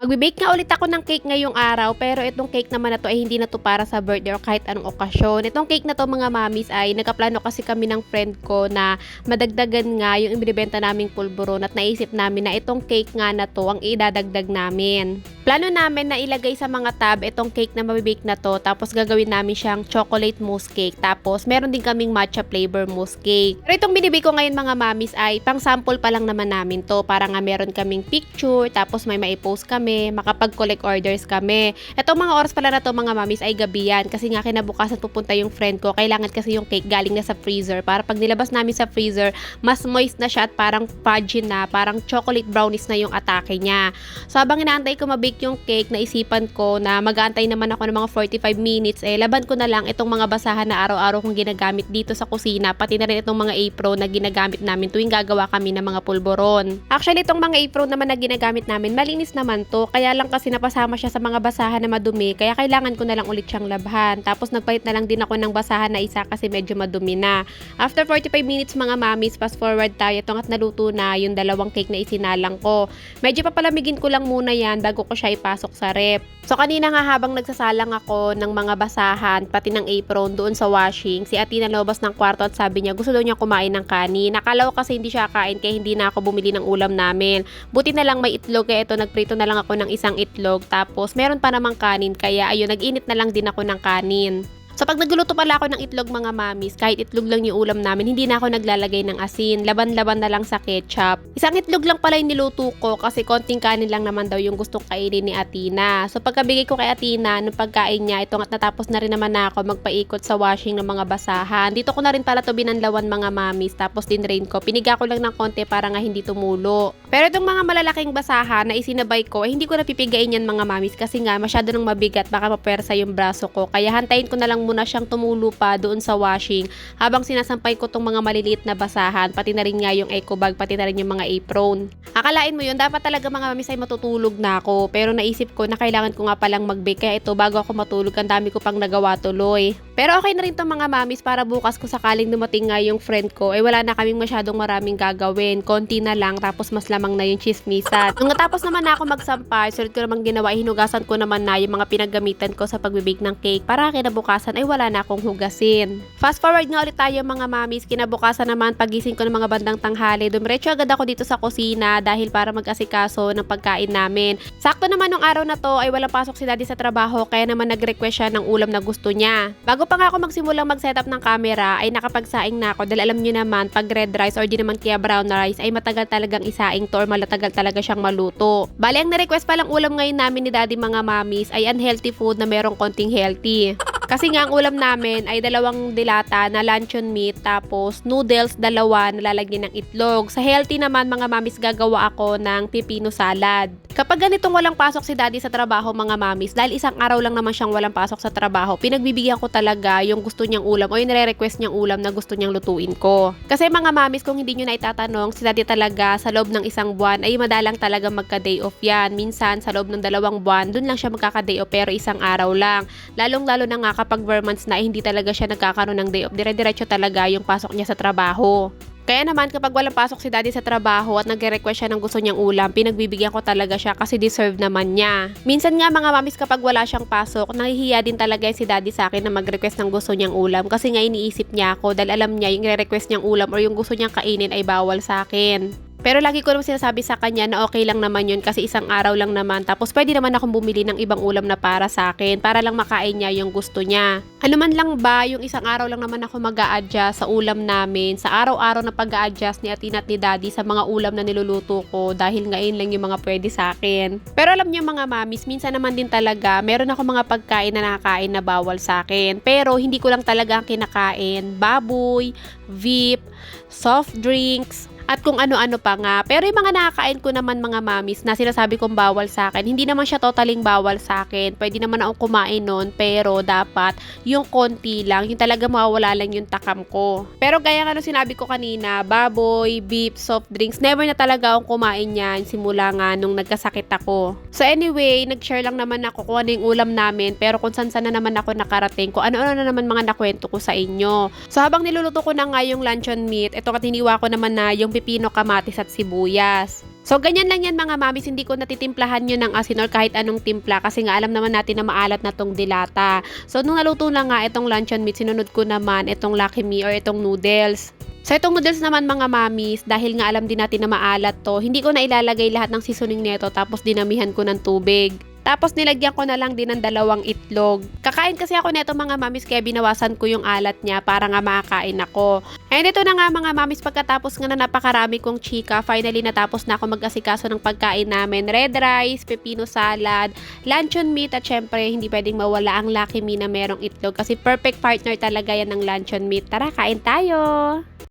Magbe-bake nga ulit ako ng cake ngayong araw, pero itong cake naman na 'to ay hindi na 'to para sa birthday or kahit anong okasyon. Itong cake na 'to mga mamis ay nagkaplano kasi kami ng friend ko na madagdagan nga yung ibinebenta naming pulburon at naisip namin na itong cake nga na 'to ang idadagdag namin. Plano namin na ilagay sa mga tab itong cake na mabe-bake na 'to, tapos gagawin namin siyang chocolate mousse cake. Tapos meron din kaming matcha flavor mousse cake. Pero itong binibake ko ngayon mga mamis ay pang sample pa lang naman namin 'to, para nga meron kaming picture, tapos may mai-post kami, makapag-collect orders kami. Etong mga oras pala na to mga mamis ay gabi yan, kasi nga kinabukasan pupunta yung friend ko. Kailangan kasi yung cake galing na sa freezer, para pag nilabas namin sa freezer, mas moist na siya at parang fudgy na, parang chocolate brownies na yung atake niya. So habang inaantay ko mabake yung cake, naisipan ko na mag-aantay naman ako ng mga 45 minutes, laban ko na lang itong mga basahan na araw-araw kong ginagamit dito sa kusina, pati na rin itong mga apron na ginagamit namin tuwing gagawa kami ng mga pulboron. Actually, itong mga apron naman na ginagamit namin, malinis naman to, kaya lang kasi napasama siya sa mga basahan na madumi, kaya kailangan ko na lang ulit siyang labhan. Tapos nagpalit na lang din ako ng basahan na isa kasi medyo madumi na. After 45 minutes mga mamis, fast forward tayo, itong at naluto na yung dalawang cake na isinalang ko. Medyo papalamigin ko lang muna yan bago ko siya ipasok sa rep. So kanina nga habang nagsasalang ako ng mga basahan, pati ng apron doon sa washing, si Ate nalabas ng kwarto at sabi niya gusto daw niya kumain ng kanin. Nakala ko kasi hindi siya kain, kaya hindi na ako bumili ng ulam namin. Buti na lang may itlog, kaya ito nagprito na lang ako ng isang itlog, tapos meron pa namang kanin, kaya ayun, nag-init na lang din ako ng kanin. So pag nagluluto pala ako ng itlog mga mamis, kahit itlog lang yung ulam namin, hindi na ako naglalagay ng asin. Laban-laban na lang sa ketchup. Isang itlog lang pala yung niluto ko kasi konting kanin lang naman daw yung gustong kainin ni Atina. So pagkabigay ko kay Atina ng pagkain niya, ito at natapos na rin naman na ako magpaikot sa washing ng mga basahan. Dito ko na rin pala to binanlawan mga mamis, tapos dinrain ko. Piniga ko lang ng konti para nga hindi tumulo. Pero itong mga malalaking basahan na isinabay ko, hindi ko napipigain yan mga mamis kasi nga masyado nang mabigat, baka mapersa yung braso ko. Kaya hantayin ko na lang muna siyang tumulo pa doon sa washing habang sinasampay ko tong mga maliliit na basahan, pati na rin nga yung eco bag, pati na rin yung mga apron. Akalain mo yun, dapat talaga mga mamis ay matutulog na ako, pero naisip ko na kailangan ko nga palang mag-bake, kaya ito bago ako matulog, ang dami ko pang nagawa tuloy. Pero okay na rin tong mga mamis, para bukas ko sakaling dumating nga yung friend ko, wala na kaming masyadong maraming gagawin, konti na lang, tapos mas lamang na yung chismisan. Nung natapos naman na ako magsampay, sulit ko namang ginawa, hinugasan ko naman na yung mga pinagamitan ko sa pagbibake ng cake, para kinabukasan ay wala na akong hugasin. Fast forward nga ulit tayo mga mamis, kinabukasan naman pagising ko ng mga bandang tanghali, dumiretso agad ako dito sa kusina dahil para mag-asikaso ng pagkain namin. Sakto naman nung araw na to ay walang pasok si daddy sa trabaho, kaya naman nag-request siya ng ulam na gusto niya. Bago pa nga ako magsimulang mag-setup ng camera ay nakapagsaing na ako, dahil alam nyo naman pag red rice or di naman kaya brown rice ay matagal talagang isaing to or malatagal talaga siyang maluto. Bali ang na-request palang ulam ngayon namin ni daddy mga mamis ay unhealthy food na merong konting healthy. Kasi nga ang ulam namin ay dalawang dilata na luncheon meat, tapos noodles dalawa na lalagyan ng itlog. Sa healthy naman mga mamis, gagawa ako ng pipino salad. Kapag ganitong walang pasok si daddy sa trabaho mga mamis, dahil isang araw lang naman siyang walang pasok sa trabaho, pinagbibigyan ko talaga yung gusto niyang ulam o yung nire-request niyang ulam na gusto niyang lutuin ko. Kasi mga mamis, kung hindi nyo na itatanong, si daddy talaga sa loob ng isang buwan ay madalang talaga magka-day off yan. Minsan sa loob ng 2 buwan, dun lang siya magkaka-day off, pero isang araw lang. Lalong-lalo na nga kapag months na hindi talaga siya nagkakaroon ng day off, dire-diretso talaga yung pasok niya sa trabaho. Kaya naman kapag walang pasok si daddy sa trabaho at nagre-request siya ng gusto niyang ulam, pinagbibigyan ko talaga siya kasi deserve naman niya. Minsan nga mga mamis, kapag wala siyang pasok, nahihiya din talaga si daddy sa akin na mag-request ng gusto niyang ulam, kasi nga iniisip niya ako dahil alam niya yung re-request niyang ulam or yung gusto niyang kainin ay bawal sa akin. Pero lagi ko naman sinasabi sa kanya na okay lang naman yun kasi isang araw lang naman, tapos pwede naman akong bumili ng ibang ulam na para sa akin, para lang makain niya yung gusto niya. Ano man lang ba, yung isang araw lang naman ako mag-a-adjust sa ulam namin, sa araw-araw na pag-a-adjust ni Atina at ni Daddy sa mga ulam na niluluto ko, dahil ngayon lang yung mga pwede sa akin. Pero alam niyo mga mamis, minsan naman din talaga, meron ako mga pagkain na nakakain na bawal sa akin, pero hindi ko lang talaga kinakain. Baboy, veep, soft drinks, at kung ano-ano pa nga. Pero yung mga nakakain ko naman mga mamis na sinasabi kong bawal sa akin, hindi naman siya totaling bawal sa akin. Pwede naman akong kumain nun, pero dapat yung konti lang, yung talaga mawawala lang yung takam ko. Pero gaya nga sinabi ko kanina, baboy, beef, soft drinks, never na talaga akong kumain yan simula nga nung nagkasakit ako. So anyway, nag-share lang naman ako kung ano yung ulam namin, pero kung saan na naman ako nakarating, kung ano-ano na naman mga nakwento ko sa inyo. So habang niluluto ko na nga yung luncheon meat, ito at hiniwa ko naman na yung pipino, kamatis at sibuyas. So, ganyan lang yan mga mamis, hindi ko natitimplahan yun ng asin or kahit anong timpla kasi nga alam naman natin na maalat na tong dilata. So, nung naluto na nga itong luncheon meat, sinunod ko naman itong Lucky Me or itong noodles. So, itong noodles naman mga mamis, dahil nga alam din natin na maalat to, hindi ko na ilalagay lahat ng seasoning nito tapos dinamihan ko ng tubig. Tapos nilagyan ko na lang din ng 2 itlog. Kakain kasi ako nito mga mamis kaya binawasan ko yung alat niya para nga makakain ako. And ito na nga mga mamis, pagkatapos nga na napakarami kong chika, finally natapos na ako mag-asikaso ng pagkain namin. Red rice, pepino salad, luncheon meat at syempre hindi pwedeng mawala ang Lucky Me na merong itlog kasi perfect partner talaga yan ng luncheon meat. Tara, kain tayo!